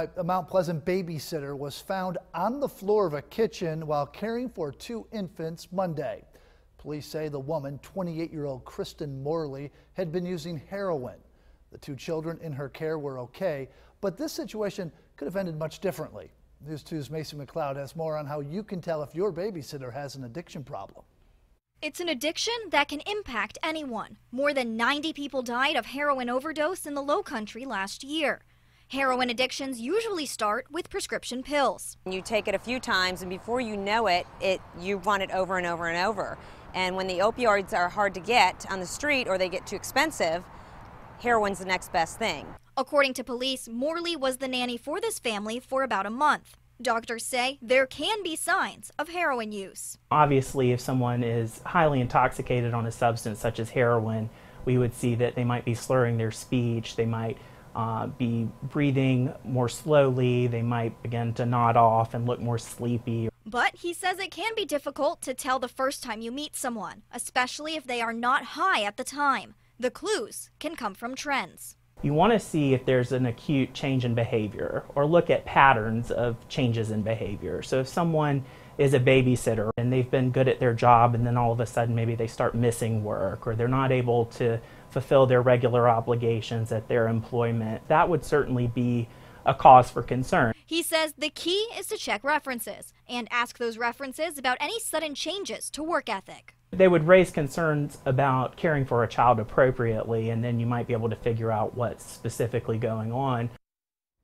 A Mount Pleasant babysitter was found on the floor of a kitchen while caring for two infants Monday. Police say the woman, 28-year-old Kristen Morley, had been using heroin. The two children in her care were okay, but this situation could have ended much differently. News 2's Macy McLeod has more on how you can tell if your babysitter has an addiction problem. It's an addiction that can impact anyone. More than 90 people died of heroin overdose in the Lowcountry last year. Heroin addictions usually start with prescription pills. You take it a few times, and before you know it, you want it over and over and over. And when the opioids are hard to get on the street or they get too expensive, heroin's the next best thing. According to police, Morley was the nanny for this family for about a month. Doctors say there can be signs of heroin use. Obviously, if someone is highly intoxicated on a substance such as heroin, we would see that they might be slurring their speech, they might be breathing more slowly, they might begin to nod off and look more sleepy. But he says it can be difficult to tell the first time you meet someone, especially if they are not high at the time. The clues can come from trends. You want to see if there's an acute change in behavior or look at patterns of changes in behavior. So if someone is a babysitter and they've been good at their job and then all of a sudden maybe they start missing work or they're not able to fulfill their regular obligations at their employment, that would certainly be a cause for concern. He says the key is to check references and ask those references about any sudden changes to work ethic. They would raise concerns about caring for a child appropriately, and then you might be able to figure out what's specifically going on.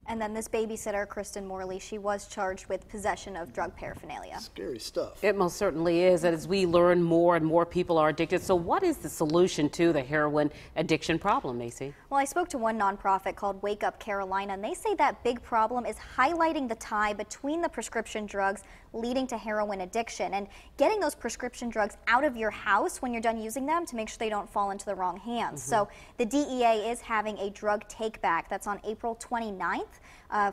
And then this babysitter, Kristen Morley, she was charged with possession of drug paraphernalia. Scary stuff. It most certainly is. And as we learn more and more people are addicted, so what is the solution to the heroin addiction problem, Macy? Well, I spoke to one nonprofit called Wake Up Carolina, and they say that big problem is highlighting the tie between the prescription drugs leading to heroin addiction and getting those prescription drugs out of your house when you're done using them to make sure they don't fall into the wrong hands. So the DEA is having a drug take back that's on April 29th.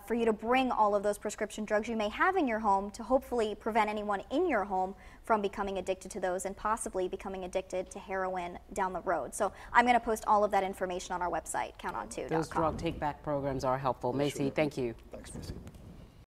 For you to bring all of those prescription drugs you may have in your home to hopefully prevent anyone in your home from becoming addicted to those and possibly becoming addicted to heroin down the road. So I'm going to post all of that information on our website, counton2.com. Those drug take-back programs are helpful. Macy, thank you. Thanks, Macy.